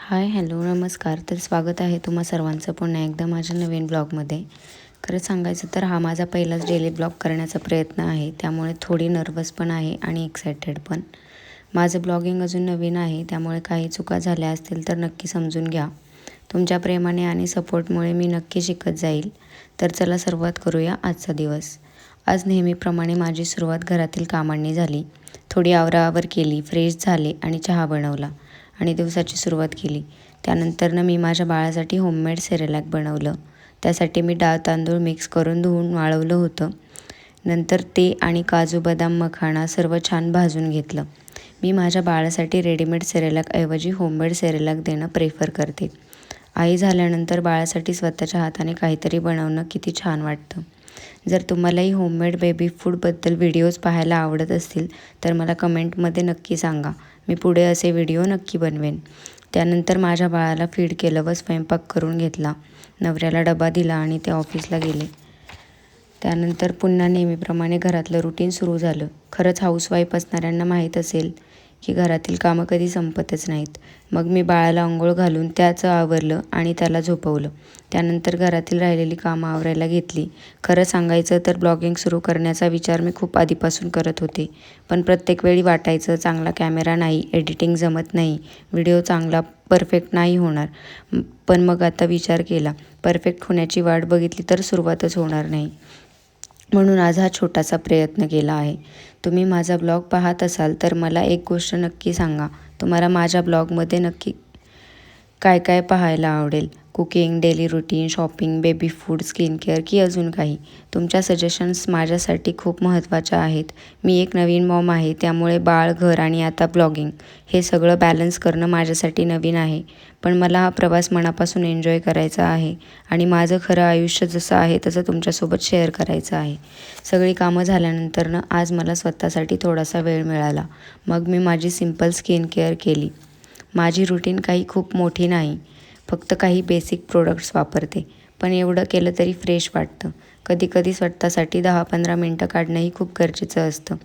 Hi hello नमस्कार. तर स्वागत आहे तुम्हा सर्वांचं पुन्हा एकदा माझ्या नवीन ब्लॉगमध्ये. खरं सांगायचं तर हा माझा पहिलाच डेली ब्लॉग करण्याचा प्रयत्न आहे, त्यामुळे थोडी नर्वस पण आहे आणि एक्सायटेड पण. माझं ब्लॉगिंग अजून नवीन आहे, त्यामुळे काही चुका झाल्या असतील तर नक्की समजून घ्या. तुमच्या प्रेमाने आणि सपोर्टमुळे मी नक्की शिकत जाईल. तर चला सुरुवात करूया आजचा दिवस. आज नेहमीप्रमाणे माझी सुरुवात घरातील कामांनी झाली. थोडी आवराआवर केली, फ्रेश झाले आणि चहा बनवला आणि दिवसाची सुरुवात केली. त्यानंतरनं मी माझ्या बाळासाठी होममेड सेरेलॅक बनवलं. त्यासाठी मी डाळ तांदूळ मिक्स करून धुवून वाळवलं होतं. नंतर ते आणि काजू बदाम मखाणा सर्व छान भाजून घेतलं. मी माझ्या बाळासाठी रेडीमेड सेरेलॅकऐवजी होममेड सेरेलॅक देणं प्रेफर करते. आई झाल्यानंतर बाळासाठी स्वतःच्या हाताने काहीतरी बनवणं किती छान वाटतं. जर तुम्हालाही होममेड बेबी फूडबद्दल व्हिडिओज पाहायला आवडत असतील तर मला कमेंटमध्ये नक्की सांगा. मी पुढे असे व्हिडिओ नक्की बनवेन. त्यानंतर माझ्या बाळाला फीड केलं व स्वयंपाक करून घेतला. नवऱ्याला डबा दिला आणि ते ऑफिसला गेले. त्यानंतर पुन्हा नेहमीप्रमाणे घरातलं रुटीन सुरू झालं. खरंच हाऊसवाईफ असणाऱ्यांना माहीत असेल की घरातील कामं कधी संपतच नाहीत. मग मी बाळाला अंघोळ घालून त्याचं आवरलं आणि त्याला झोपवलं. त्यानंतर घरातील राहिलेली कामं आवरायला घेतली. खरं सांगायचं तर ब्लॉगिंग सुरू करण्याचा विचार मी खूप आधीपासून करत होते. पण प्रत्येक वेळी वाटायचं चांगला कॅमेरा नाही, एडिटिंग जमत नाही, व्हिडिओ चांगला परफेक्ट नाही होणार. पण मग आता विचार केला, परफेक्ट होण्याची वाट बघितली तर सुरुवातच होणार नाही. म्हणून आज हा छोटासा प्रयत्न केला आहे. तुम्ही माझा ब्लॉग पाहत असाल तर मला एक गोष्ट नक्की सांगा, तुम्हाला माझ्या ब्लॉगमध्ये नक्की काय काय पाहायला आवडेल? Cooking, daily routine, shopping, baby food, skin care की अजून काही? तुमच्या सजेशन्स माझ्यासाठी खूप महत्त्वाच्या आहेत. मी एक नवीन मॉम आहे, त्यामुळे बाळ, घर आणि आता ब्लॉगिंग हे सगळं बॅलन्स करणं माझ्यासाठी नवीन आहे. पण मला हा प्रवास मनापासून एन्जॉय करायचा आहे आणि माझं खरं आयुष्य जसं आहे तसं तुमच्यासोबत शेअर करायचं आहे. सगळी कामं झाल्यानंतरनं आज मला स्वतःसाठी थोडासा वेळ मिळाला. मग मी माझी सिंपल स्किन केअर केली. माझी रुटीन काही खूप मोठी नाही, फक्त काही बेसिक प्रोडक्ट्स वापरते. पण एवढं केलं तरी फ्रेश वाटतं. कधीकधी स्वतःसाठी 10-15 मिनटं काढणंही खूप गरजेचं असतं.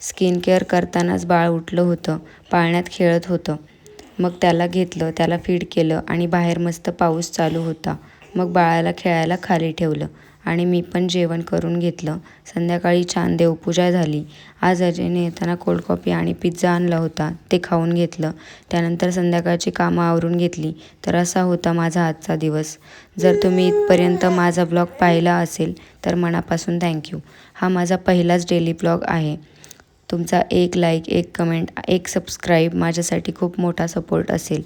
स्किन केअर करतानाच बाळ उठलं होतं, पाळण्यात खेळत होतं. मग त्याला घेतलं, त्याला फीड केलं आणि बाहेर मस्त पाऊस चालू होता. मग बाळाला खेळायला खाली ठेवलं आणि मी पण जेवण करून घेतलं. संध्याकाळी छान देवपूजा झाली. आज अजयने येताना कोल्ड कॉफी आणि पिझ्झा आणला होता, ते खाऊन घेतलं. त्यानंतर संध्याकाळची कामं आवरून घेतली. तर असा होता माझा आजचा दिवस. जर तुम्ही इथपर्यंत माझा ब्लॉग पाहिला असेल तर मनापासून थँक्यू. हा माझा पहिलाच डेली ब्लॉग आहे. तुमचा एक लाईक, एक कमेंट, एक सबस्क्राईब माझ्यासाठी खूप मोठा सपोर्ट असेल.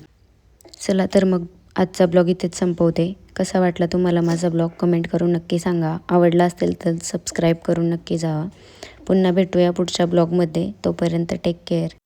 चला तर मग आजचा ब्लॉग इथेच संपवते. कसा वाटला तुम्हाला माझा ब्लॉग कमेंट करून नक्की सांगा. आवडला असेल तर सबस्क्राईब करून नक्की जावा. पुन्हा भेटूया पुढच्या ब्लॉगमध्ये. तोपर्यंत टेक केअर.